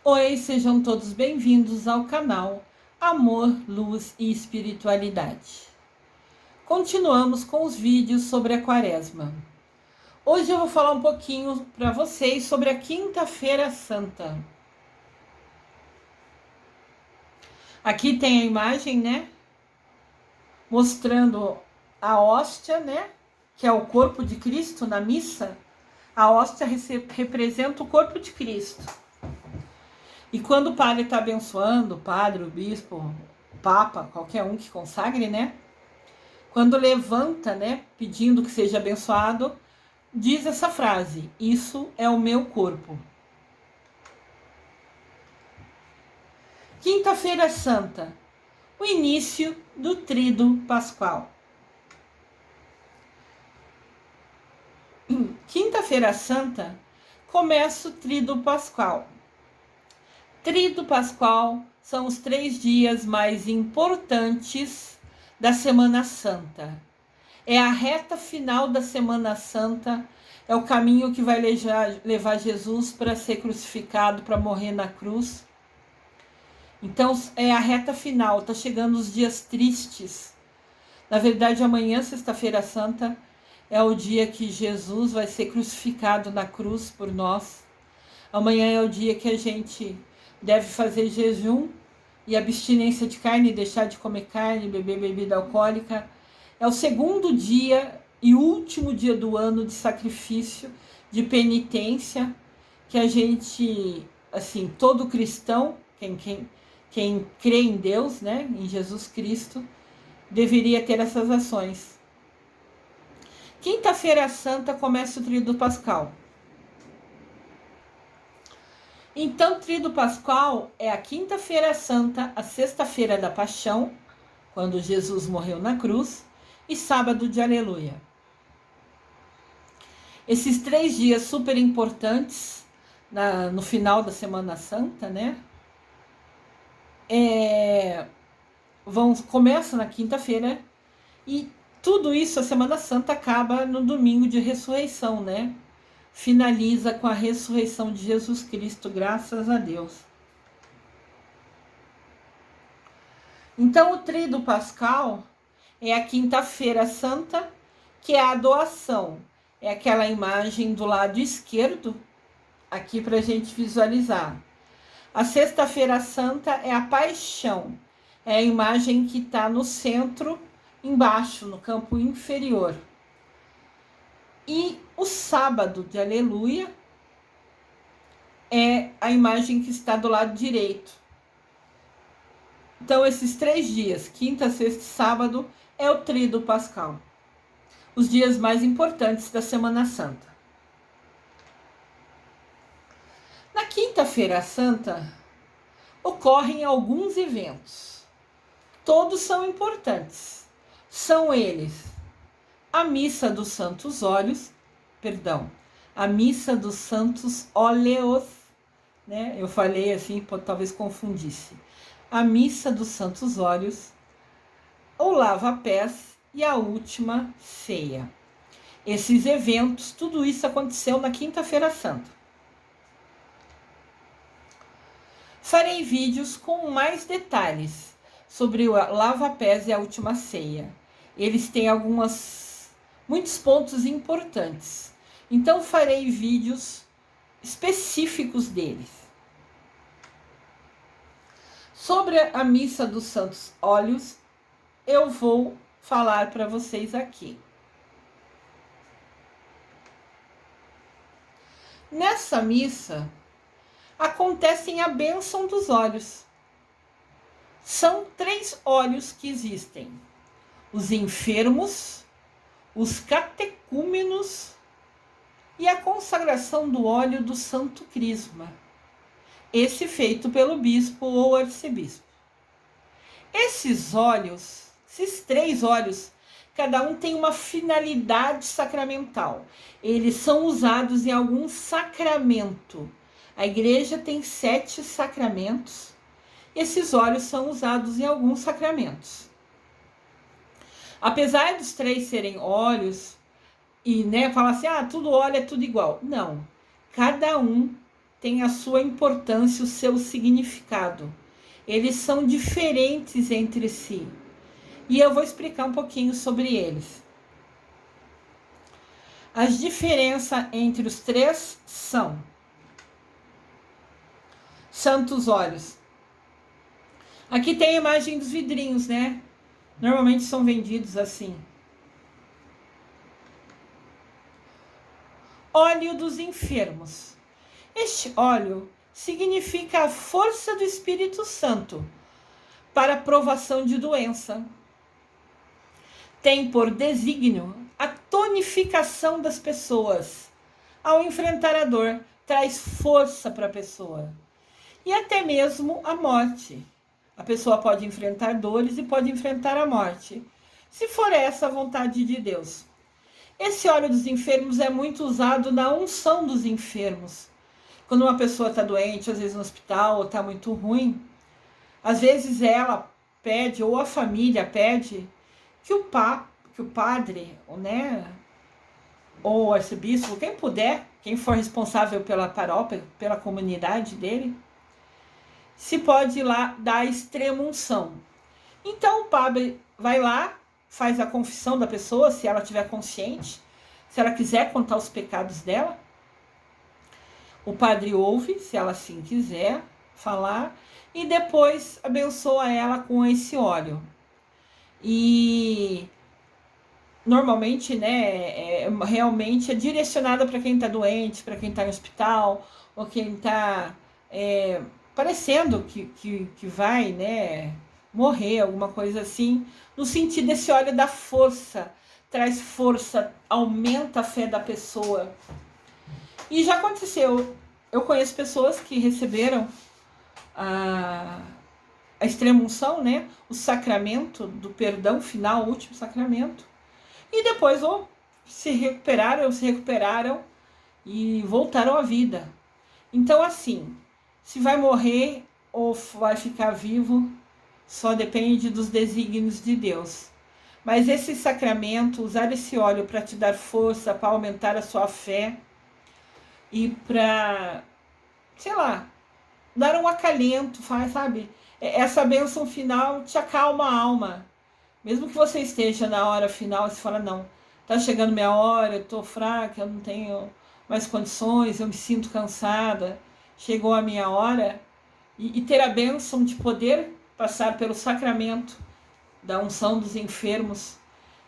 Oi, sejam todos bem-vindos ao canal Amor, Luz e Espiritualidade. Continuamos com os vídeos sobre a Quaresma. Hoje eu vou falar um pouquinho para vocês sobre a Quinta-feira Santa. Aqui tem a imagem, né? Mostrando a hóstia, né? Que é o corpo de Cristo na missa. A hóstia representa o corpo de Cristo. E quando o padre está abençoando, o padre, o bispo, o papa, qualquer um que consagre, né? Quando levanta, né, pedindo que seja abençoado, diz essa frase: isso é o meu corpo. Quinta-feira Santa, o início do Tríduo Pascual. Quinta-feira Santa começa o Tríduo Pascual. Tríduo Pascual são os 3 dias mais importantes da Semana Santa. É a reta final da Semana Santa, é o caminho que vai levar Jesus para ser crucificado, para morrer na cruz. Então é a reta final, está chegando os dias tristes. Na verdade, amanhã, sexta-feira santa, é o dia que Jesus vai ser crucificado na cruz por nós. Amanhã é o dia que a gente deve fazer jejum e abstinência de carne, deixar de comer carne, beber bebida alcoólica. É o segundo dia e último dia do ano de sacrifício, de penitência, que a gente, assim, todo cristão, quem crê em Deus, né, em Jesus Cristo, deveria ter essas ações. Quinta-feira Santa começa o Tríduo Pascal. Então, Tríduo Pascual é a Quinta-feira Santa, a Sexta-feira da Paixão, quando Jesus morreu na cruz, e Sábado de Aleluia. Esses 3 dias super importantes no final da Semana Santa, né? Começa na quinta-feira e tudo isso, a Semana Santa acaba no domingo de ressurreição, né? Finaliza com a ressurreição de Jesus Cristo, graças a Deus. Então, o Tríduo Pascal é a Quinta-feira Santa, que é a doação. É aquela imagem do lado esquerdo, aqui para a gente visualizar. A Sexta-feira Santa é a Paixão. É a imagem que está no centro, embaixo, no campo inferior. E o Sábado de Aleluia é a imagem que está do lado direito. Então, esses 3 dias, quinta, sexta e sábado, é o Tríduo Pascal. Os dias mais importantes da Semana Santa. Na Quinta-feira Santa, ocorrem alguns eventos. Todos são importantes. São eles: a Missa dos Santos Óleos, a Missa dos Santos Óleos, né? Eu falei assim, talvez confundisse. A Missa dos Santos Óleos, o lava-pés e a última ceia. Esses eventos, tudo isso aconteceu na Quinta-feira Santa. Farei vídeos com mais detalhes sobre o lava-pés e a última ceia. Eles têm muitos pontos importantes. Então farei vídeos específicos deles. Sobre a Missa dos Santos Óleos, eu vou falar para vocês aqui. Nessa missa, acontecem a bênção dos óleos. São 3 óleos que existem: os enfermos, os catecúmenos e a consagração do óleo do Santo Crisma, esse feito pelo bispo ou arcebispo. Esses 3 óleos, cada um tem uma finalidade sacramental. Eles são usados em algum sacramento. A igreja tem 7 sacramentos. E esses óleos são usados em alguns sacramentos. Apesar dos 3 serem óleos, e falar assim, tudo óleo é tudo igual. Não. Cada um têm a sua importância, o seu significado. Eles são diferentes entre si. E eu vou explicar um pouquinho sobre eles. As diferenças entre os três são: santos óleos. Aqui tem a imagem dos vidrinhos, né? Normalmente são vendidos assim. Óleo dos enfermos. Este óleo significa a força do Espírito Santo para a provação de doença. Tem por desígnio a tonificação das pessoas. Ao enfrentar a dor, traz força para a pessoa. E até mesmo a morte. A pessoa pode enfrentar dores e pode enfrentar a morte, se for essa a vontade de Deus. Esse óleo dos enfermos é muito usado na unção dos enfermos. Quando uma pessoa está doente, às vezes no hospital, ou está muito ruim, às vezes ela pede, ou a família pede, que o padre, né, ou o arcebispo, quem puder, quem for responsável pela paróquia, pela comunidade dele, se pode ir lá dar a extrema unção. Então o padre vai lá, faz a confissão da pessoa, se ela estiver consciente, se ela quiser contar os pecados dela. O padre ouve, se ela assim quiser falar, e depois abençoa ela com esse óleo. E normalmente, né, realmente é direcionada para quem está doente, para quem está em hospital, ou quem está parecendo que vai, né, morrer, alguma coisa assim, no sentido desse óleo da força, traz força, aumenta a fé da pessoa. E já aconteceu, eu conheço pessoas que receberam a extrema-unção, né, o sacramento do perdão final, o último sacramento, e depois se recuperaram e voltaram à vida. Então, assim, se vai morrer ou vai ficar vivo, só depende dos desígnios de Deus. Mas esse sacramento, usar esse óleo para te dar força, para aumentar a sua fé e para, sei lá, dar um acalento, sabe? Essa bênção final te acalma a alma. Mesmo que você esteja na hora final, você fala, não, tá chegando minha hora, eu tô fraca, eu não tenho mais condições, eu me sinto cansada, chegou a minha hora. E ter a bênção de poder passar pelo sacramento da unção dos enfermos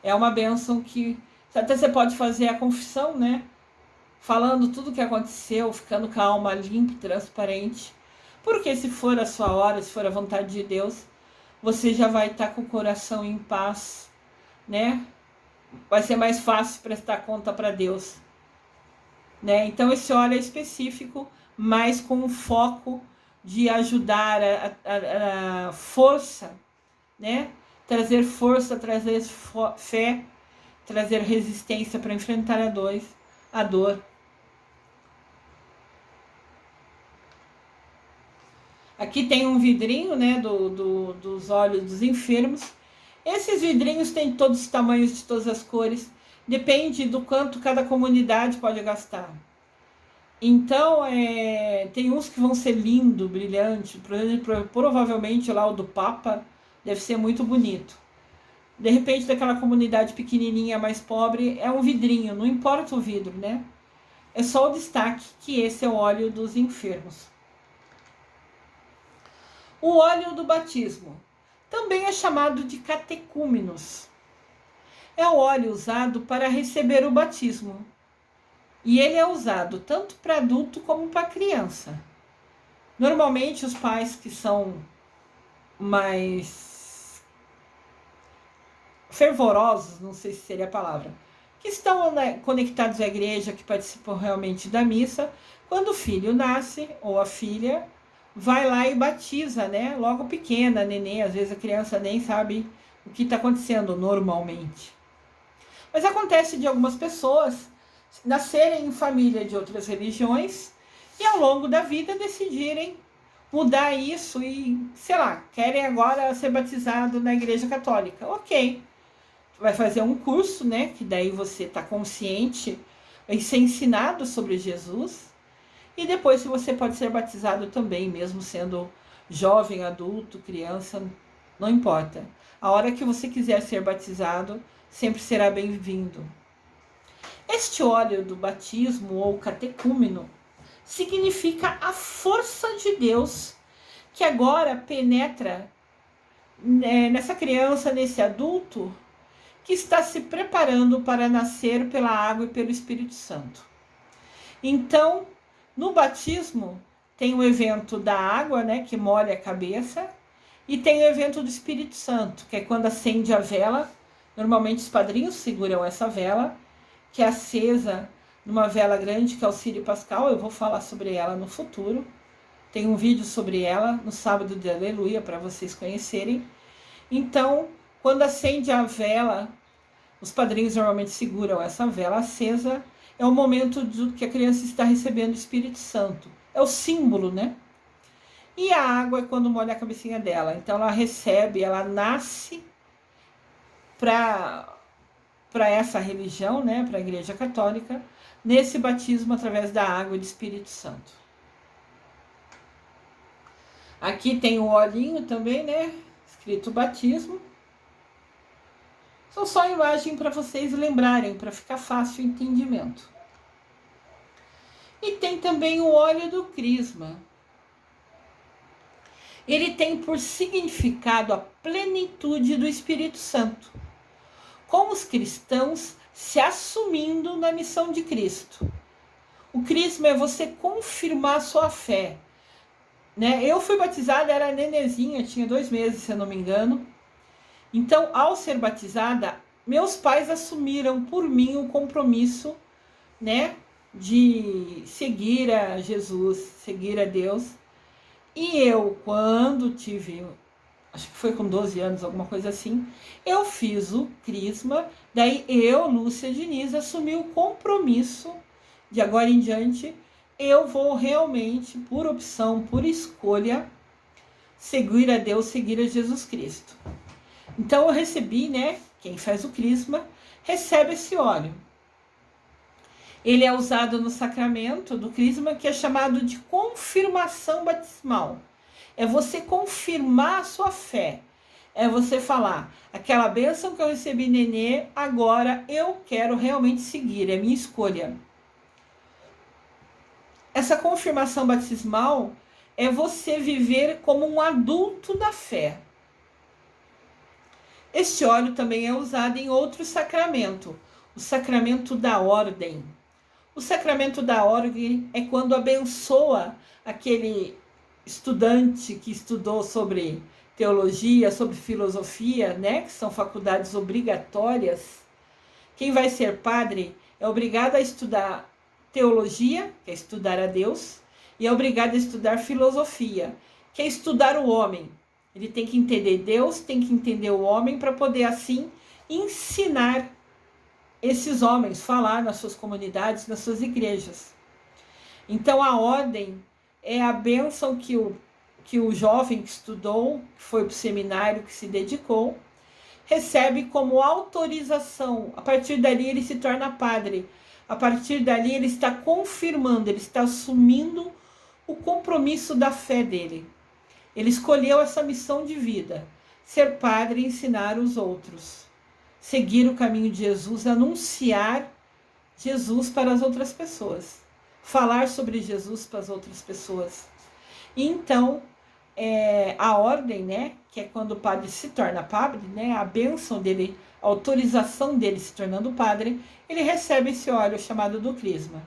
é uma bênção que até você pode fazer a confissão, né? Falando tudo o que aconteceu, ficando com a alma limpa e transparente. Porque se for a sua hora, se for a vontade de Deus, você já vai estar com o coração em paz, né? Vai ser mais fácil prestar conta para Deus, né? Então esse óleo é específico, mas com o foco de ajudar a força, né? Trazer força, trazer fé, trazer resistência para enfrentar a dor. Aqui tem um vidrinho, né, dos óleos dos enfermos. Esses vidrinhos têm todos os tamanhos, de todas as cores. Depende do quanto cada comunidade pode gastar. Então, tem uns que vão ser lindo, brilhante. Provavelmente lá o do Papa deve ser muito bonito. De repente, daquela comunidade pequenininha, mais pobre, é um vidrinho. Não importa o vidro, né? É só o destaque que esse é o óleo dos enfermos. O óleo do batismo também é chamado de catecúmenos. É o óleo usado para receber o batismo. E ele é usado tanto para adulto como para criança. Normalmente os pais que são mais fervorosos, não sei se seria a palavra, que estão, né, conectados à igreja, que participam realmente da missa, quando o filho nasce, ou a filha, vai lá e batiza, né? Logo pequena, neném, às vezes a criança nem sabe o que está acontecendo normalmente. Mas acontece de algumas pessoas nascerem em família de outras religiões e ao longo da vida decidirem mudar isso e, sei lá, querem agora ser batizado na igreja católica. Ok, vai fazer um curso, né, que daí você está consciente, vai ser ensinado sobre Jesus E depois você pode ser batizado também, mesmo sendo jovem, adulto, criança, não importa. A hora que você quiser ser batizado, sempre será bem-vindo. Este óleo do batismo ou catecúmeno significa a força de Deus que agora penetra nessa criança, nesse adulto que está se preparando para nascer pela água e pelo Espírito Santo. Então, no batismo, tem o evento da água, né, que molha a cabeça, e tem o evento do Espírito Santo, que é quando acende a vela. Normalmente os padrinhos seguram essa vela, que é acesa numa vela grande, que é o Círio Pascal. Eu vou falar sobre ela no futuro. Tem um vídeo sobre ela no sábado de Aleluia, para vocês conhecerem. Então, quando acende a vela, os padrinhos normalmente seguram essa vela acesa. É o momento que a criança está recebendo o Espírito Santo. É o símbolo, né? E a água é quando molha a cabecinha dela. Então ela recebe, ela nasce para essa religião, né? Para a Igreja Católica, nesse batismo através da água e do Espírito Santo. Aqui tem o olhinho também, né? Escrito batismo. São só imagem para vocês lembrarem, para ficar fácil o entendimento. E tem também o óleo do crisma. Ele tem por significado a plenitude do Espírito Santo, como os cristãos se assumindo na missão de Cristo. O crisma é você confirmar sua fé, né? Eu fui batizada, era nenezinha, tinha 2 meses, se eu não me engano. Então, ao ser batizada, meus pais assumiram por mim o compromisso, né, de seguir a Jesus, seguir a Deus. E eu, quando tive, acho que foi com 12 anos, alguma coisa assim, eu fiz o crisma. Daí eu, Lúcia Diniz, assumi o compromisso de agora em diante, eu vou realmente, por opção, por escolha, seguir a Deus, seguir a Jesus Cristo. Então eu recebi, né, quem faz o crisma, recebe esse óleo. Ele é usado no sacramento do crisma, que é chamado de confirmação batismal. É você confirmar a sua fé. É você falar, aquela bênção que eu recebi, nenê, agora eu quero realmente seguir, é minha escolha. Essa confirmação batismal é você viver como um adulto da fé. Este óleo também é usado em outro sacramento, o sacramento da ordem. O sacramento da ordem é quando abençoa aquele estudante que estudou sobre teologia, sobre filosofia, né? Que são faculdades obrigatórias. Quem vai ser padre é obrigado a estudar teologia, que é estudar a Deus, e é obrigado a estudar filosofia, que é estudar o homem. Ele tem que entender Deus, tem que entender o homem, para poder assim ensinar esses homens, falar nas suas comunidades, nas suas igrejas. Então a ordem é a bênção que o jovem que estudou, que foi para o seminário, que se dedicou, recebe como autorização. A partir dali ele se torna padre. A partir dali ele está confirmando, ele está assumindo o compromisso da fé dele. Ele escolheu essa missão de vida, ser padre e ensinar os outros. Seguir o caminho de Jesus, anunciar Jesus para as outras pessoas. Falar sobre Jesus para as outras pessoas. E então, a ordem, né, que é quando o padre se torna padre, né, a bênção dele, a autorização dele se tornando padre, ele recebe esse óleo chamado do crisma,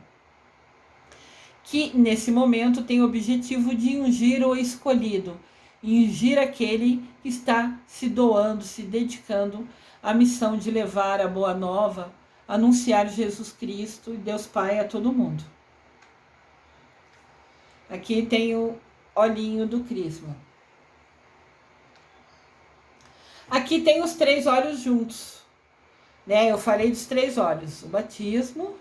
que nesse momento tem o objetivo de ungir o escolhido, ungir aquele que está se doando, se dedicando à missão de levar a boa nova, anunciar Jesus Cristo e Deus Pai a todo mundo. Aqui tem o olhinho do crisma. Aqui tem os 3 óleos juntos, né? Eu falei dos 3 óleos: o batismo,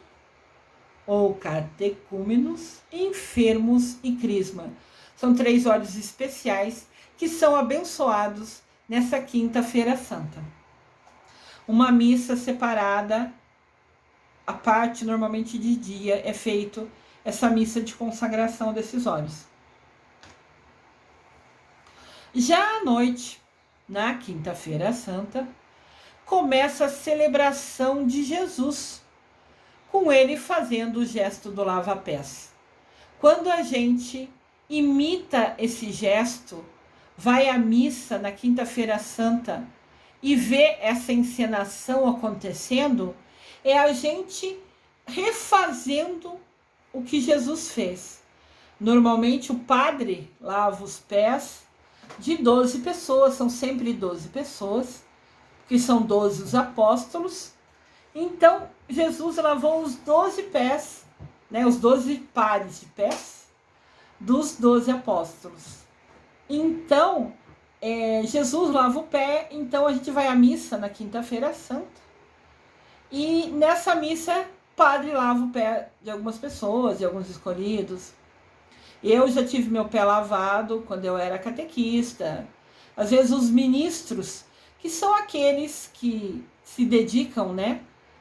ou catecúmenos, enfermos e crisma. São 3 óleos especiais que são abençoados nessa quinta-feira santa. Uma missa separada, a parte normalmente de dia, é feito essa missa de consagração desses óleos. Já à noite, na Quinta-feira Santa, começa a celebração de Jesus, com ele fazendo o gesto do lava-pés. Quando a gente imita esse gesto, vai à missa na Quinta-feira Santa e vê essa encenação acontecendo, é a gente refazendo o que Jesus fez. Normalmente o padre lava os pés de 12 pessoas, são sempre 12 pessoas, que são 12 os apóstolos. Então, Jesus lavou os 12 pés, né, os 12 pares de pés dos 12 apóstolos. Então, Jesus lava o pé, então a gente vai à missa na Quinta-feira Santa. E nessa missa, o padre lava o pé de algumas pessoas, de alguns escolhidos. Eu já tive meu pé lavado quando eu era catequista. Às vezes os ministros, que são aqueles que se dedicam, né,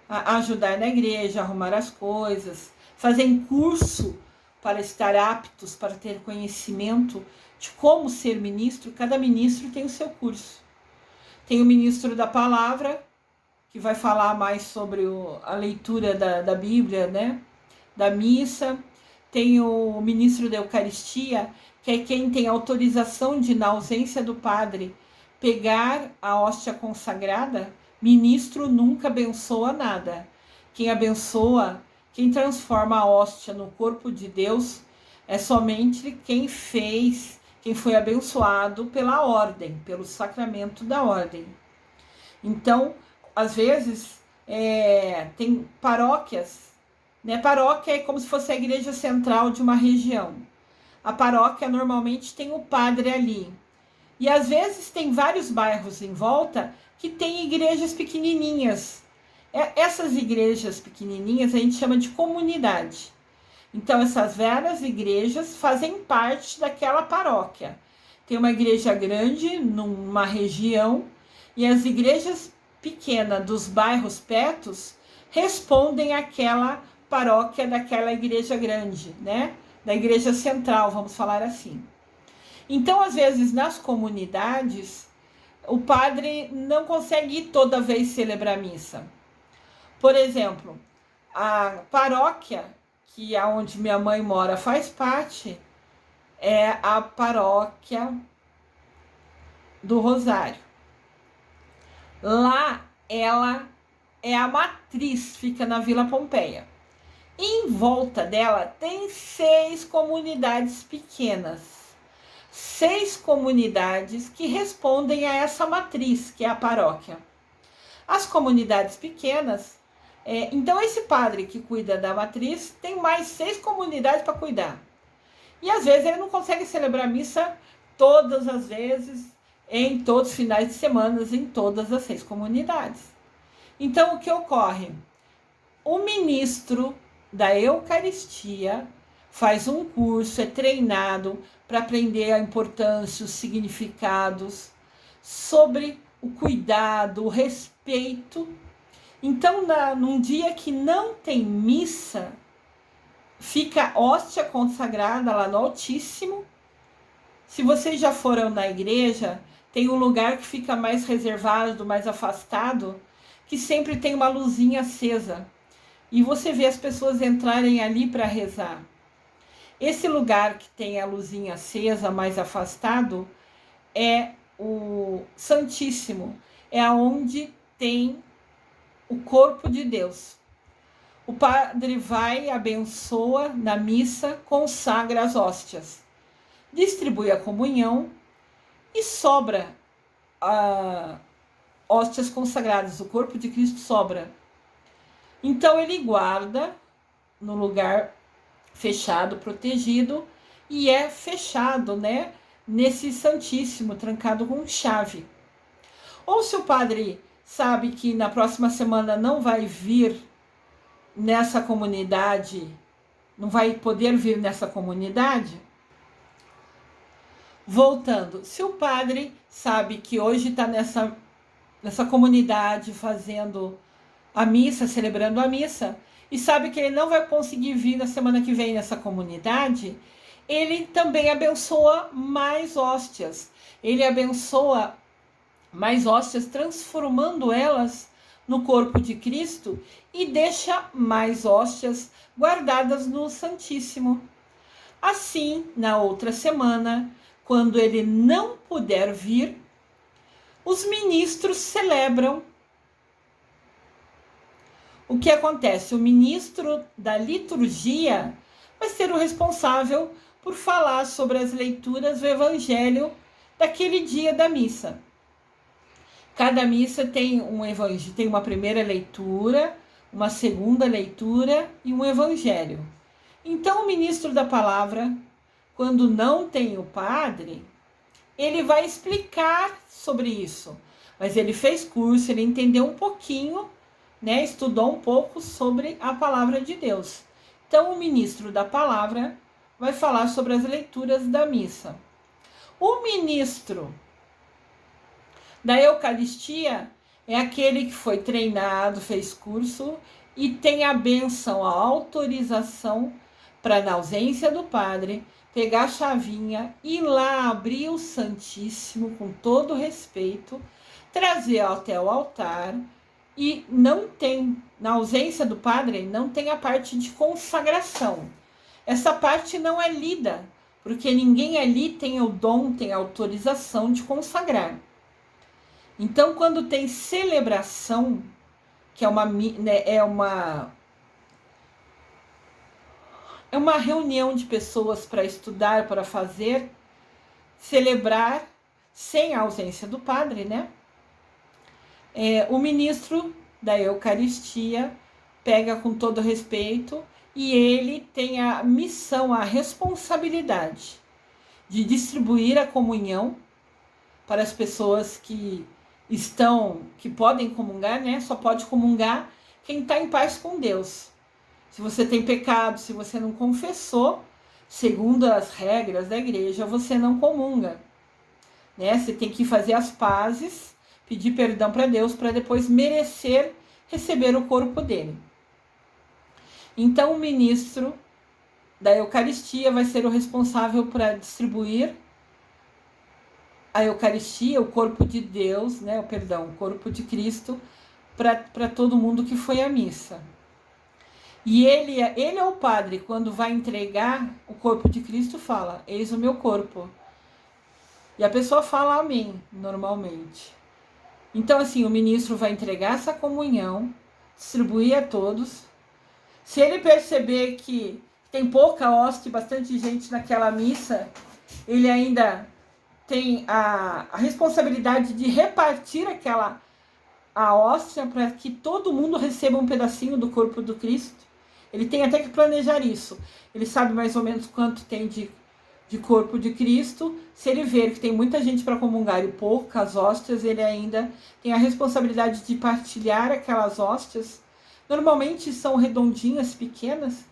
a ajudar na igreja, a arrumar as coisas, fazem curso para estar aptos, para ter conhecimento de como ser ministro. Cada ministro tem o seu curso. Tem o ministro da palavra, que vai falar mais sobre a leitura da Bíblia, né, da missa. Tem o ministro da Eucaristia, que é quem tem autorização de, na ausência do padre, pegar a hóstia consagrada. Ministro nunca abençoa nada. Quem abençoa, quem transforma a hóstia no corpo de Deus, é somente quem foi abençoado pela ordem, pelo sacramento da ordem. Então, às vezes, tem paróquias, né? Paróquia é como se fosse a igreja central de uma região. A paróquia normalmente tem o padre ali. E às vezes tem vários bairros em volta que tem igrejas pequenininhas. Essas igrejas pequenininhas a gente chama de comunidade. Então essas várias igrejas fazem parte daquela paróquia. Tem uma igreja grande numa região e as igrejas pequenas dos bairros pertos respondem àquela paróquia daquela igreja grande, né? Da igreja central, vamos falar assim. Então, às vezes, nas comunidades, o padre não consegue ir toda vez celebrar missa. Por exemplo, a paróquia, que é onde minha mãe mora, faz parte, é a paróquia do Rosário. Lá, ela é a matriz, fica na Vila Pompeia. Em volta dela tem 6 comunidades pequenas. 6 comunidades que respondem a essa matriz, que é a paróquia. As comunidades pequenas, então esse padre que cuida da matriz tem mais 6 comunidades para cuidar. E às vezes ele não consegue celebrar missa todas as vezes, em todos os finais de semana, em todas as 6 comunidades. Então o que ocorre? O ministro da Eucaristia faz um curso, é treinado para aprender a importância, os significados, sobre o cuidado, o respeito. Então, num dia que não tem missa, fica hóstia consagrada lá no Altíssimo. Se vocês já foram na igreja, tem um lugar que fica mais reservado, mais afastado, que sempre tem uma luzinha acesa. E você vê as pessoas entrarem ali para rezar. Esse lugar que tem a luzinha acesa, mais afastado, é o Santíssimo. É onde tem o corpo de Deus. O padre vai, abençoa na missa, consagra as hóstias, distribui a comunhão e sobra hóstias consagradas. O corpo de Cristo sobra. Então ele guarda no lugar fechado, protegido, e é fechado, né, nesse Santíssimo, trancado com chave. Ou se o padre sabe que na próxima semana não vai vir nessa comunidade, não vai poder vir nessa comunidade, voltando, se o padre sabe que hoje está nessa comunidade fazendo a missa, celebrando a missa, e sabe que ele não vai conseguir vir na semana que vem nessa comunidade, ele também abençoa mais hóstias. Ele abençoa mais hóstias, transformando elas no corpo de Cristo e deixa mais hóstias guardadas no Santíssimo. Assim, na outra semana, quando ele não puder vir, os ministros celebram. O que acontece? O ministro da liturgia vai ser o responsável por falar sobre as leituras do evangelho daquele dia da missa. Cada missa tem um evangelho, tem uma primeira leitura, uma segunda leitura e um evangelho. Então, o ministro da palavra, quando não tem o padre, ele vai explicar sobre isso. Mas ele fez curso, ele entendeu um pouquinho, né? Estudou um pouco sobre a palavra de Deus. Então, o ministro da palavra vai falar sobre as leituras da missa. O ministro da Eucaristia é aquele que foi treinado, fez curso e tem a bênção, a autorização para, na ausência do padre, pegar a chavinha, ir lá abrir o Santíssimo com todo respeito, trazer até o altar e não tem, na ausência do padre, não tem a parte de consagração. Essa parte não é lida, porque ninguém ali tem o dom, tem a autorização de consagrar. Então, quando tem celebração, que é uma reunião de pessoas para estudar, para fazer, celebrar sem a ausência do padre, né? O ministro da Eucaristia pega com todo respeito e ele tem a missão, a responsabilidade de distribuir a comunhão para as pessoas que podem comungar, né? Só pode comungar quem está em paz com Deus. Se você tem pecado, se você não confessou, segundo as regras da igreja, você não comunga, né? Você tem que fazer as pazes, pedir perdão para Deus para depois merecer receber o corpo dele. Então, o ministro da Eucaristia vai ser o responsável para distribuir a Eucaristia, o corpo de Deus, né? O corpo de Cristo para todo mundo que foi à missa. E ele é o padre, quando vai entregar o corpo de Cristo, fala: eis o meu corpo. E a pessoa fala amém, normalmente. Então, assim, o ministro vai entregar essa comunhão, distribuir a todos. Se ele perceber que tem pouca hóstia e bastante gente naquela missa, ele ainda tem a responsabilidade de repartir a hóstia para que todo mundo receba um pedacinho do corpo do Cristo. Ele tem até que planejar isso. Ele sabe mais ou menos quanto tem de corpo de Cristo. Se ele ver que tem muita gente para comungar e poucas hóstias, ele ainda tem a responsabilidade de partilhar aquelas hóstias. Normalmente são redondinhas, pequenas.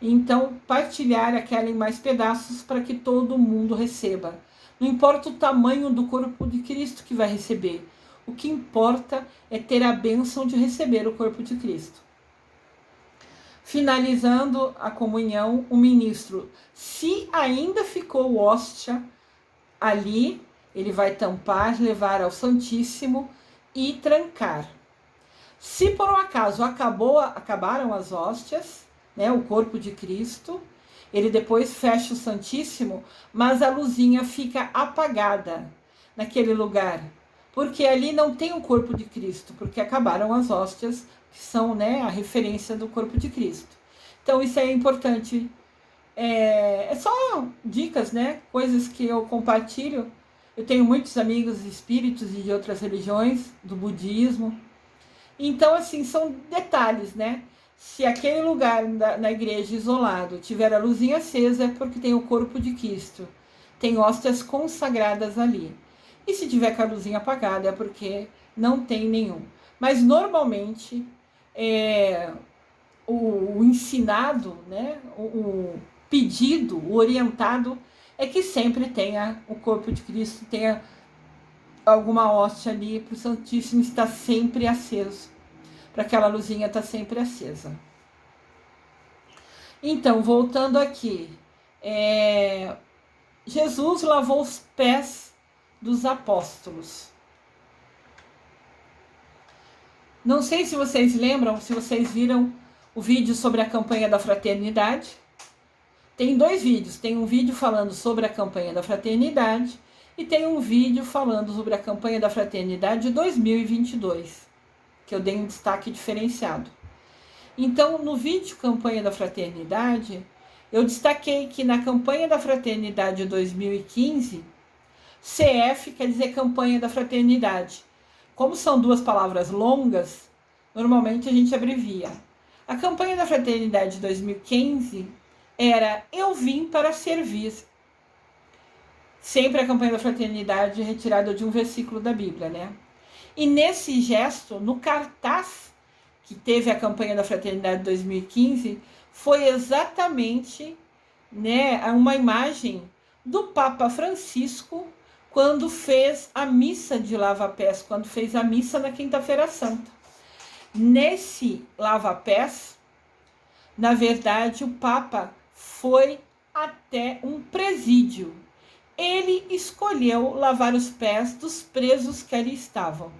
Então, partilhar aquela em mais pedaços para que todo mundo receba. Não importa o tamanho do corpo de Cristo que vai receber. O que importa é ter a bênção de receber o corpo de Cristo. Finalizando a comunhão, o ministro, se ainda ficou hóstia ali, ele vai tampar, levar ao Santíssimo e trancar. Se por um acaso acabaram as hóstias, né, o corpo de Cristo, ele depois fecha o Santíssimo, mas a luzinha fica apagada naquele lugar, porque ali não tem o corpo de Cristo, porque acabaram as hóstias, que são, né, a referência do corpo de Cristo. Então, isso é importante. É só dicas, né? Coisas que eu compartilho. Eu tenho muitos amigos espíritos e de outras religiões, do budismo. Então, assim, são detalhes, né? Se aquele lugar na igreja isolado tiver a luzinha acesa, é porque tem o corpo de Cristo. Tem hóstias consagradas ali. E se tiver com a luzinha apagada, é porque não tem nenhum. Mas, normalmente, o ensinado, né, o pedido, o orientado, é que sempre tenha o corpo de Cristo, tenha alguma hóstia ali para o Santíssimo estar sempre aceso. para aquela luzinha estar sempre acesa. Então, voltando aqui, Jesus lavou os pés dos apóstolos. Não sei se vocês lembram, se vocês viram o vídeo sobre a campanha da fraternidade. Tem 2 vídeos, tem um vídeo falando sobre a campanha da fraternidade e tem um vídeo falando sobre a campanha da fraternidade de 2022, que eu dei um destaque diferenciado. Então, no vídeo Campanha da Fraternidade, eu destaquei que na Campanha da Fraternidade 2015, CF quer dizer Campanha da Fraternidade. Como são 2 palavras longas, normalmente a gente abrevia. A Campanha da Fraternidade 2015 era Eu Vim para Servir. Sempre a Campanha da Fraternidade retirada de um versículo da Bíblia, né? E nesse gesto, no cartaz que teve a Campanha da Fraternidade 2015, foi exatamente, né, uma imagem do Papa Francisco quando fez a missa de lava-pés, quando fez a missa na Quinta-feira Santa. Nesse lava-pés, na verdade, o Papa foi até um presídio. Ele escolheu lavar os pés dos presos que ali estavam.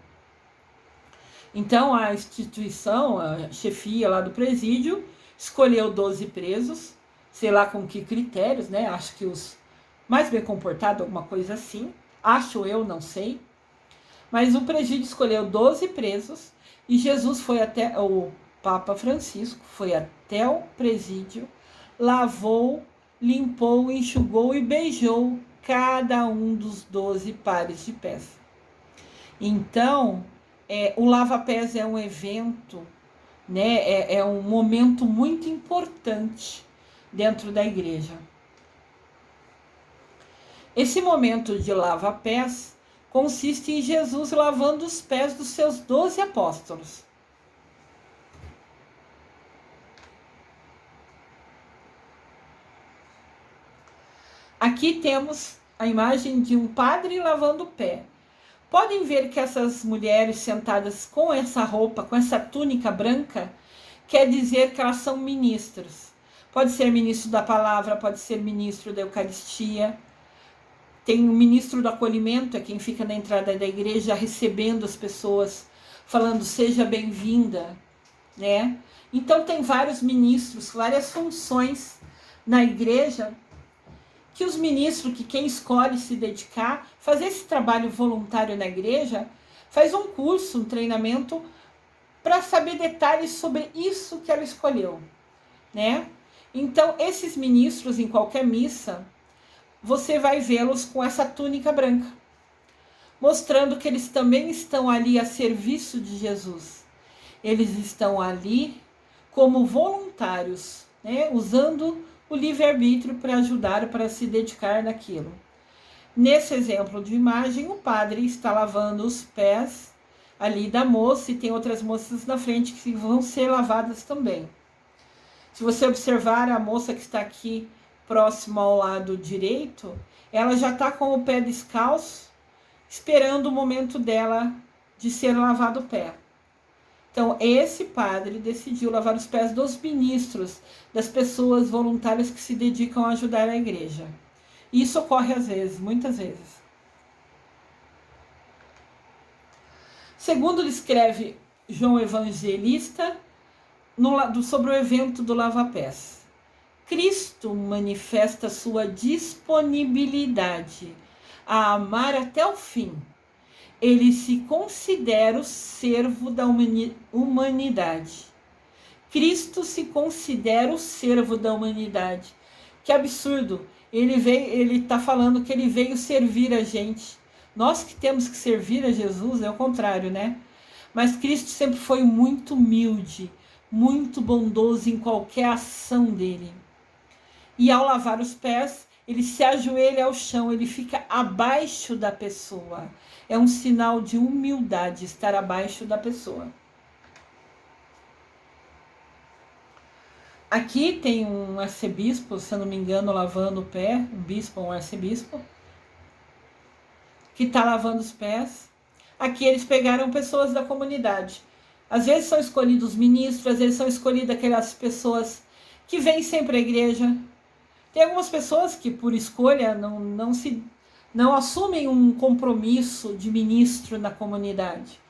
Então, a instituição, a chefia lá do presídio, escolheu 12 presos, sei lá com que critérios, né? Acho que os mais bem comportados, alguma coisa assim. Acho eu, não sei. Mas o presídio escolheu 12 presos e Jesus foi até, o Papa Francisco foi até o presídio, lavou, limpou, enxugou e beijou cada um dos 12 pares de pés. Então, o lava-pés é um evento, né? É um momento muito importante dentro da igreja. Esse momento de lava-pés consiste em Jesus lavando os pés dos seus 12 apóstolos. Aqui temos a imagem de um padre lavando o pé. Podem ver que essas mulheres sentadas com essa roupa, com essa túnica branca, quer dizer que elas são ministros. Pode ser ministro da palavra, pode ser ministro da Eucaristia. Tem o ministro do acolhimento, é quem fica na entrada da igreja recebendo as pessoas, falando seja bem-vinda, né? Então tem vários ministros, várias funções na igreja que os ministros, que quem escolhe se dedicar, fazer esse trabalho voluntário na igreja, faz um curso, um treinamento para saber detalhes sobre isso que ela escolheu, né? Então, esses ministros em qualquer missa, você vai vê-los com essa túnica branca, mostrando que eles também estão ali a serviço de Jesus. Eles estão ali como voluntários, né? Usando o livre-arbítrio para ajudar, para se dedicar naquilo. Nesse exemplo de imagem, o padre está lavando os pés ali da moça e tem outras moças na frente que vão ser lavadas também. Se você observar a moça que está aqui próxima ao lado direito, ela já está com o pé descalço, esperando o momento dela de ser lavado o pé. Então, esse padre decidiu lavar os pés dos ministros, das pessoas voluntárias que se dedicam a ajudar a igreja. Isso ocorre às vezes, muitas vezes. Segundo escreve João Evangelista, sobre o evento do lava-pés. Cristo manifesta sua disponibilidade a amar até o fim. Ele se considera o servo da humanidade. Cristo se considera o servo da humanidade. Que absurdo! Ele está falando que ele veio servir a gente. Nós que temos que servir a Jesus, é o contrário, né? Mas Cristo sempre foi muito humilde, muito bondoso em qualquer ação dele. E ao lavar os pés, ele se ajoelha ao chão, ele fica abaixo da pessoa. É um sinal de humildade estar abaixo da pessoa. Aqui tem um arcebispo, se eu não me engano, lavando o pé, um bispo ou um arcebispo, que está lavando os pés. Aqui eles pegaram pessoas da comunidade. Às vezes são escolhidos ministros, às vezes são escolhidas aquelas pessoas que vêm sempre à igreja. Tem algumas pessoas que, por escolha, não assumem um compromisso de ministro na comunidade.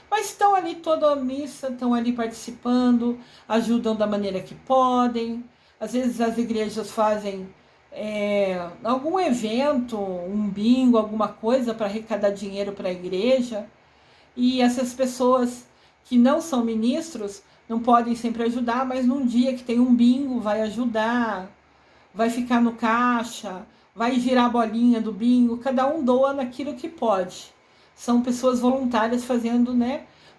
Mas estão ali toda a missa, estão ali participando, ajudam da maneira que podem. Às vezes as igrejas fazem algum evento, um bingo, alguma coisa para arrecadar dinheiro para a igreja. E essas pessoas que não são ministros não podem sempre ajudar, mas num dia que tem um bingo vai ajudar, vai ficar no caixa, vai girar a bolinha do bingo, cada um doa naquilo que pode. São pessoas voluntárias fazendo,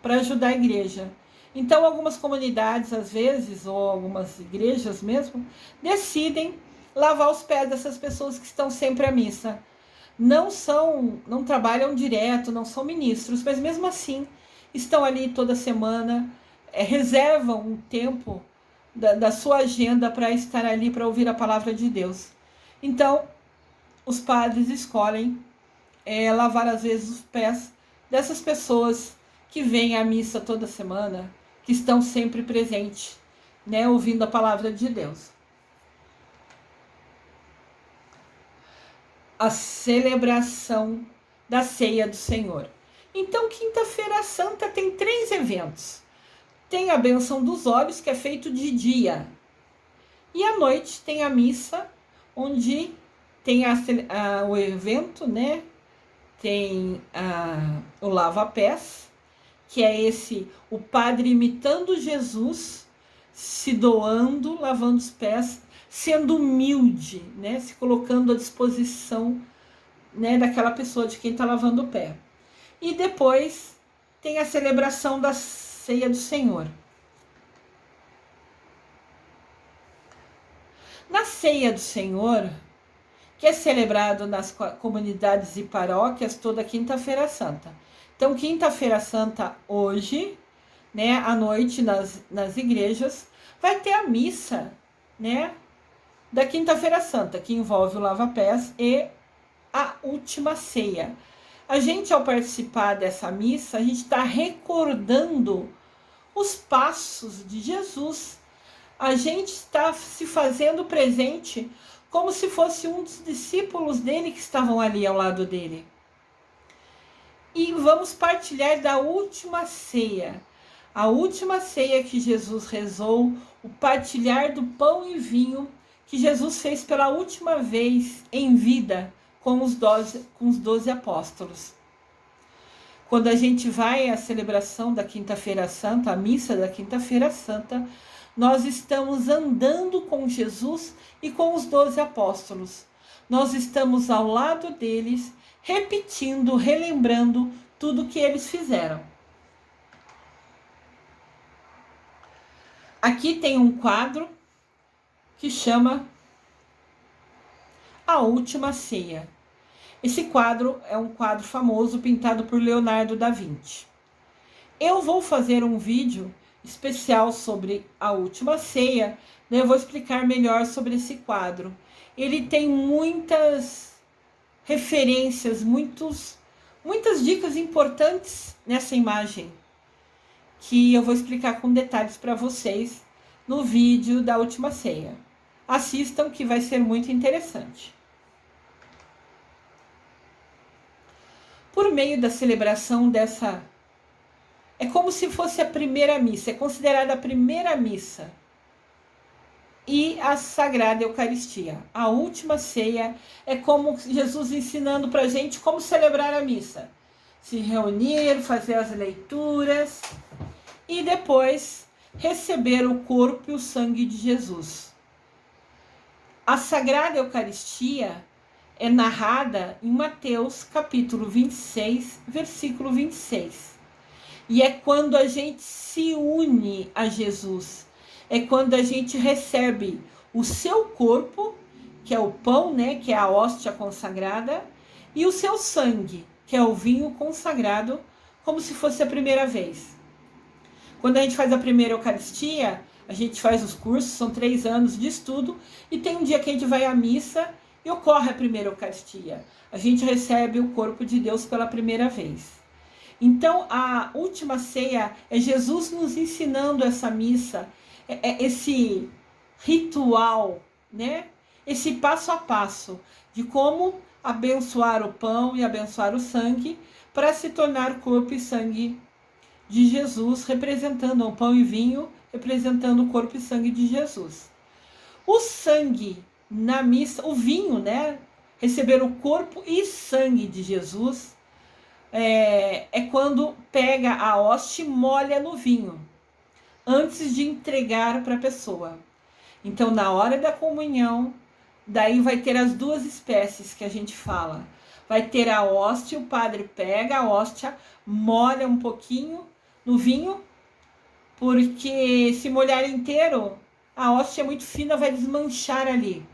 para ajudar a igreja. Então, algumas comunidades, às vezes, ou algumas igrejas mesmo, decidem lavar os pés dessas pessoas que estão sempre à missa. Não trabalham direto, não são ministros, mas mesmo assim estão ali toda semana, reservam um tempo da sua agenda para estar ali para ouvir a palavra de Deus. Então, os padres escolhem lavar às vezes os pés dessas pessoas que vêm à missa toda semana, que estão sempre presentes, ouvindo a palavra de Deus. A celebração da Ceia do Senhor. Então, Quinta-feira Santa tem 3 eventos. Tem a bênção dos olhos, que é feito de dia. E à noite tem a missa, onde tem o evento, Tem o lava-pés, que é o padre imitando Jesus, se doando, lavando os pés, sendo humilde, se colocando à disposição, daquela pessoa, de quem está lavando o pé. E depois tem a celebração da Ceia do Senhor. Na Ceia do Senhor, que é celebrado nas comunidades e paróquias toda Quinta-feira Santa. Então, Quinta-feira Santa hoje, à noite nas igrejas, vai ter a missa, da Quinta-feira Santa, que envolve o lava-pés e a última ceia. A gente, ao participar dessa missa, a gente está recordando os passos de Jesus. A gente está se fazendo presente como se fosse um dos discípulos dele que estavam ali ao lado dele. E vamos partilhar da última ceia. A última ceia que Jesus rezou, o partilhar do pão e vinho que Jesus fez pela última vez em vida com os 12 apóstolos. Quando a gente vai à celebração da Quinta-feira Santa, a missa da Quinta-feira Santa, nós estamos andando com Jesus e com os 12 apóstolos. Nós estamos ao lado deles, repetindo, relembrando tudo que eles fizeram. Aqui tem um quadro que chama A Última Ceia. Esse quadro é um quadro famoso pintado por Leonardo da Vinci. Eu vou fazer um vídeo especial sobre a última ceia, eu vou explicar melhor sobre esse quadro. Ele tem muitas referências, muitas dicas importantes nessa imagem, que eu vou explicar com detalhes para vocês no vídeo da última ceia. Assistam, que vai ser muito interessante. Por meio da celebração dessa... É como se fosse a primeira missa, é considerada a primeira missa. E a Sagrada Eucaristia. A última ceia é como Jesus ensinando para a gente como celebrar a missa. Se reunir, fazer as leituras e depois receber o corpo e o sangue de Jesus. A Sagrada Eucaristia é narrada em Mateus capítulo 26, versículo 26. E é quando a gente se une a Jesus. É quando a gente recebe o seu corpo, que é o pão, que é a hóstia consagrada, e o seu sangue, que é o vinho consagrado, como se fosse a primeira vez. Quando a gente faz a primeira Eucaristia, a gente faz os cursos, são 3 anos de estudo, e tem um dia que a gente vai à missa e ocorre a primeira Eucaristia. A gente recebe o corpo de Deus pela primeira vez. Então, a última ceia é Jesus nos ensinando essa missa, esse ritual, né? Esse passo a passo de como abençoar o pão e abençoar o sangue para se tornar corpo e sangue de Jesus, representando o pão e vinho, representando o corpo e sangue de Jesus. O sangue na missa, o vinho, né? Receber o corpo e sangue de Jesus é quando pega a hóstia e molha no vinho, antes de entregar para a pessoa. Então, na hora da comunhão, daí vai ter as duas espécies que a gente fala. Vai ter a hóstia, o padre pega a hóstia, molha um pouquinho no vinho, porque se molhar inteiro, a hóstia é muito fina, vai desmanchar ali.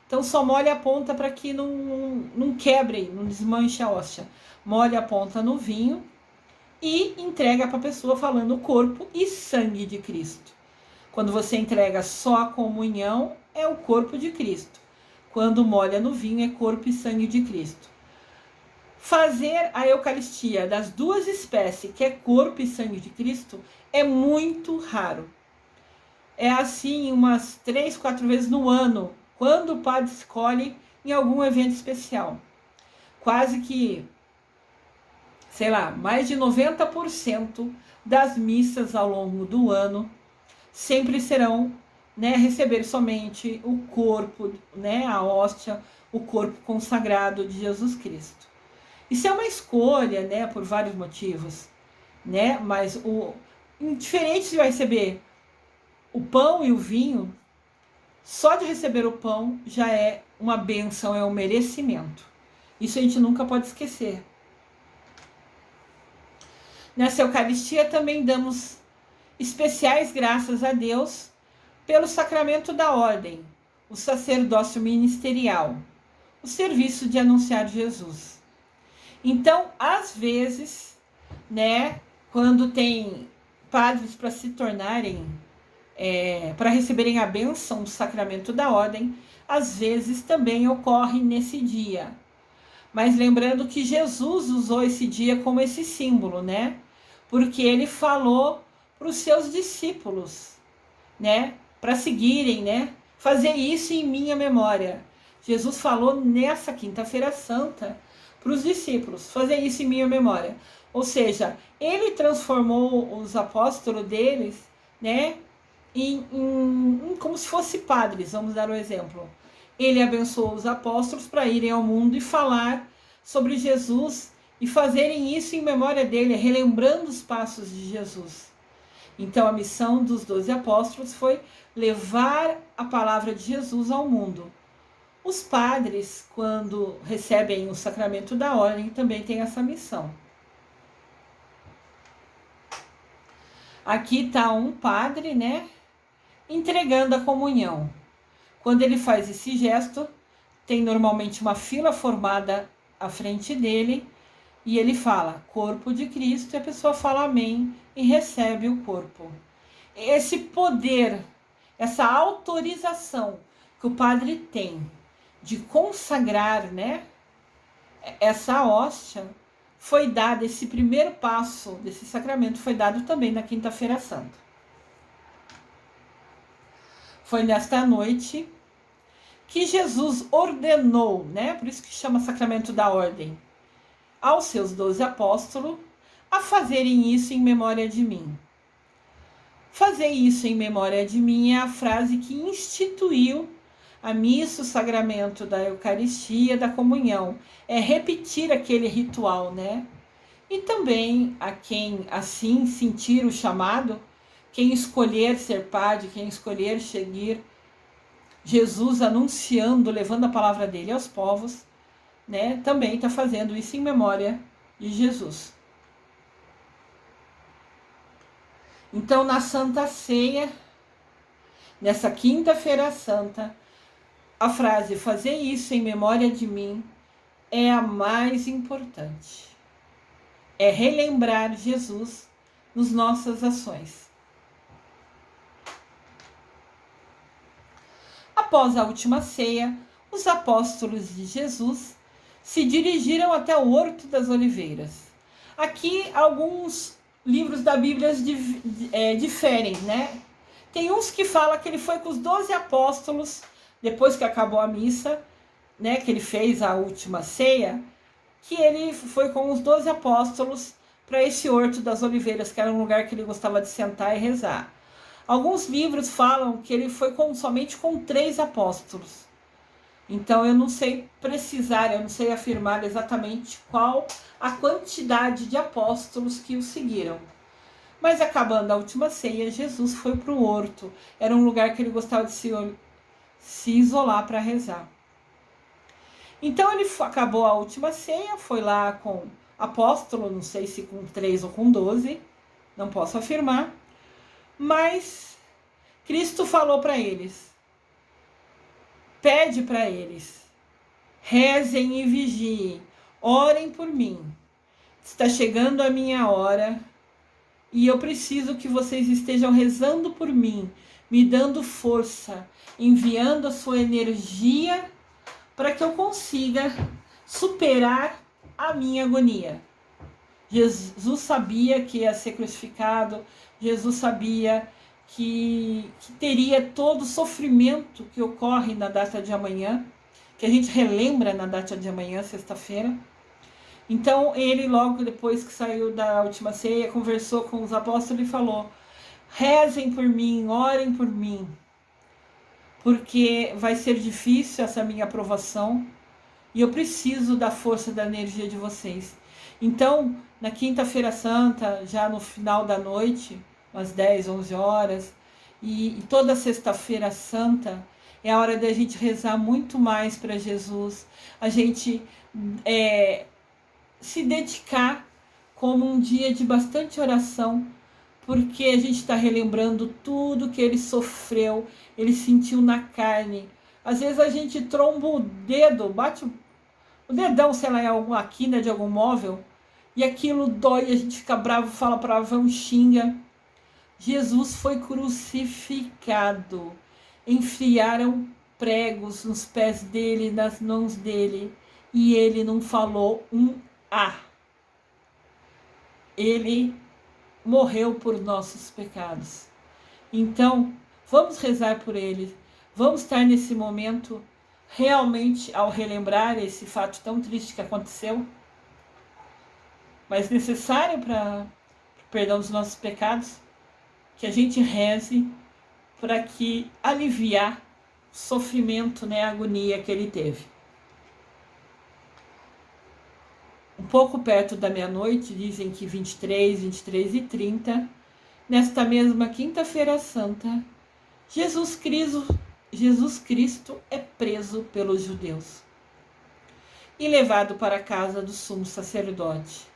Então só molha a ponta para que não quebre, não desmanche a hóstia. Molha a ponta no vinho e entrega para a pessoa falando corpo e sangue de Cristo. Quando você entrega só a comunhão, é o corpo de Cristo. Quando molha no vinho, é corpo e sangue de Cristo. Fazer a Eucaristia das duas espécies, que é corpo e sangue de Cristo, é muito raro. É assim umas 3, 4 vezes no ano, quando o padre escolhe em algum evento especial. Quase que, sei lá, mais de 90% das missas ao longo do ano sempre serão, né, receber somente o corpo, né, a hóstia, o corpo consagrado de Jesus Cristo. Isso é uma escolha, né, por vários motivos, né, mas indiferente se vai receber o pão e o vinho, só de receber o pão já é uma bênção, é um merecimento. Isso a gente nunca pode esquecer. Nessa Eucaristia também damos especiais graças a Deus pelo sacramento da ordem, o sacerdócio ministerial, o serviço de anunciar Jesus. Então, às vezes, né, quando tem padres para se tornarem, para receberem a bênção do sacramento da ordem, às vezes também ocorre nesse dia. Mas lembrando que Jesus usou esse dia como esse símbolo, né? Porque ele falou para os seus discípulos, né? Para seguirem, né? Fazer isso em minha memória. Jesus falou nessa quinta-feira santa para os discípulos, fazer isso em minha memória. Ou seja, ele transformou os apóstolos deles, né? Como se fossem padres, vamos dar um exemplo. Ele abençoou os apóstolos para irem ao mundo e falar sobre Jesus e fazerem isso em memória dele, relembrando os passos de Jesus. Então a missão dos 12 apóstolos foi levar a palavra de Jesus ao mundo. Os padres, quando recebem o sacramento da ordem, também têm essa missão. Aqui está um padre, né, entregando a comunhão. Quando ele faz esse gesto, tem normalmente uma fila formada à frente dele e ele fala corpo de Cristo e a pessoa fala amém e recebe o corpo. Esse poder, essa autorização que o padre tem de consagrar, né, essa hóstia, foi dado, esse primeiro passo desse sacramento foi dado também na Quinta-feira Santa. Foi nesta noite que Jesus ordenou, né, por isso que chama sacramento da ordem, aos seus 12 apóstolos a fazerem isso em memória de mim. Fazer isso em memória de mim é a frase que instituiu a missa, o sacramento da Eucaristia, da comunhão. É repetir aquele ritual, né? E também a quem assim sentir o chamado, quem escolher ser padre, quem escolher seguir Jesus anunciando, levando a palavra dele aos povos, né? Também está fazendo isso em memória de Jesus. Então, na Santa Ceia, nessa Quinta-feira Santa, a frase fazer isso em memória de mim é a mais importante. É relembrar Jesus nas nossas ações. Após a última ceia, os apóstolos de Jesus se dirigiram até o Horto das Oliveiras. Aqui alguns livros da Bíblia diferem, né? Tem uns que falam que ele foi com os 12 apóstolos, depois que acabou a missa, né? Que ele fez a última ceia, que ele foi com os 12 apóstolos para esse Horto das Oliveiras, que era um lugar que ele gostava de sentar e rezar. Alguns livros falam que ele foi somente com 3 apóstolos. Então eu não sei precisar, eu não sei afirmar exatamente qual a quantidade de apóstolos que o seguiram. Mas acabando a última ceia, Jesus foi para o horto. Era um lugar que ele gostava de se isolar para rezar. Então ele acabou a última ceia, foi lá com apóstolo, não sei se com 3 ou com 12, não posso afirmar. Mas Cristo falou para eles, pede para eles, rezem e vigiem, orem por mim. Está chegando a minha hora e eu preciso que vocês estejam rezando por mim, me dando força, enviando a sua energia para que eu consiga superar a minha agonia. Jesus sabia que ia ser crucificado, Jesus sabia que teria todo o sofrimento que ocorre na data de amanhã, que a gente relembra na data de amanhã, sexta-feira. Então ele, logo depois que saiu da última ceia, conversou com os apóstolos e falou, rezem por mim, orem por mim, porque vai ser difícil essa minha aprovação e eu preciso da força, da energia de vocês. Então, na quinta-feira santa, já no final da noite, umas 10, 11 horas, e toda sexta-feira santa, é a hora da gente rezar muito mais para Jesus, a gente se dedicar como um dia de bastante oração, porque a gente está relembrando tudo que ele sofreu, ele sentiu na carne. Às vezes a gente tromba o dedo, bate o dedão, sei lá, em alguma quina de algum móvel, e aquilo dói, a gente fica bravo, fala palavrão, xinga. Jesus foi crucificado, enfiaram pregos nos pés dele, nas mãos dele, e ele não falou um A. Ele morreu por nossos pecados. Então, vamos rezar por ele. Vamos estar nesse momento realmente, ao relembrar esse fato tão triste que aconteceu, mas necessário para o perdão dos nossos pecados, que a gente reze para que aliviar o sofrimento, né, a agonia que ele teve. Um pouco perto da meia-noite, dizem que 23, 23 e 30, nesta mesma quinta-feira santa, Jesus Cristo é preso pelos judeus e levado para a casa do sumo sacerdote.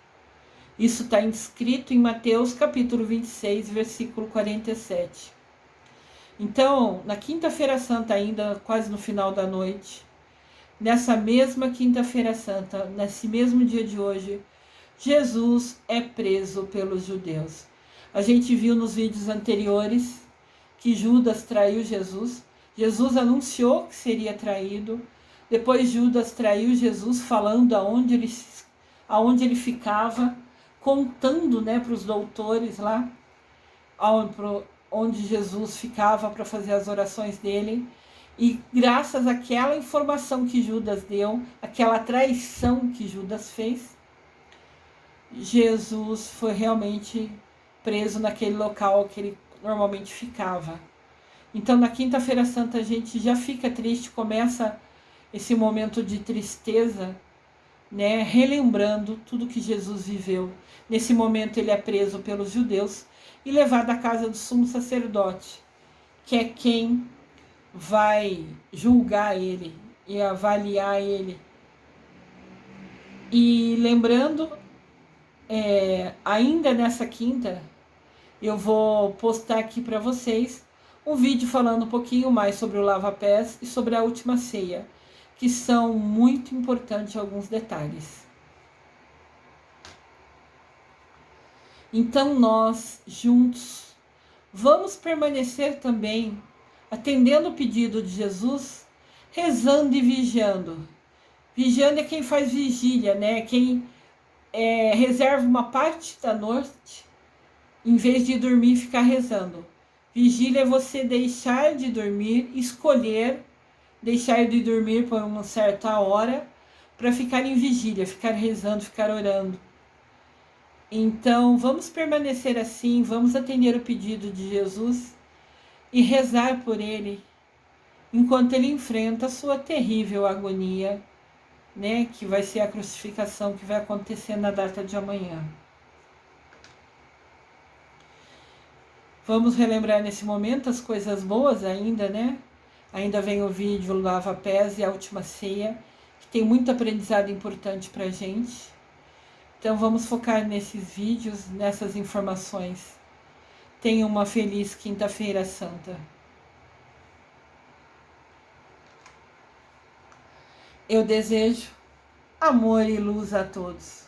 Isso está inscrito em Mateus capítulo 26, versículo 47. Então, na quinta-feira santa ainda, quase no final da noite, nessa mesma quinta-feira santa, nesse mesmo dia de hoje, Jesus é preso pelos judeus. A gente viu nos vídeos anteriores que Judas traiu Jesus. Jesus anunciou que seria traído. Depois Judas traiu Jesus, falando aonde ele ficava, contando, né, para os doutores lá, onde Jesus ficava para fazer as orações dele. E graças àquela informação que Judas deu, aquela traição que Judas fez, Jesus foi realmente preso naquele local que ele normalmente ficava. Então, na quinta-feira santa, a gente já fica triste, começa esse momento de tristeza, né, relembrando tudo que Jesus viveu. Nesse momento, ele é preso pelos judeus e levado à casa do sumo sacerdote, que é quem vai julgar ele e avaliar ele. E lembrando, ainda nessa quinta, eu vou postar aqui para vocês um vídeo falando um pouquinho mais sobre o lava-pés e sobre a última ceia, que são muito importantes alguns detalhes. Então nós, juntos, vamos permanecer também atendendo o pedido de Jesus, rezando e vigiando. Vigiando é quem faz vigília, né? Quem reserva uma parte da noite, em vez de dormir, ficar rezando. Vigília é você deixar de dormir, escolher deixar de dormir por uma certa hora para ficar em vigília, ficar rezando, ficar orando. Então, vamos permanecer assim, vamos atender o pedido de Jesus e rezar por ele, enquanto ele enfrenta a sua terrível agonia, né, que vai ser a crucificação que vai acontecer na data de amanhã. Vamos relembrar nesse momento as coisas boas ainda, né? Ainda vem o vídeo Lava Pés e a Última Ceia, que tem muito aprendizado importante pra gente. Então vamos focar nesses vídeos, nessas informações. Tenha uma feliz Quinta-feira Santa. Eu desejo amor e luz a todos.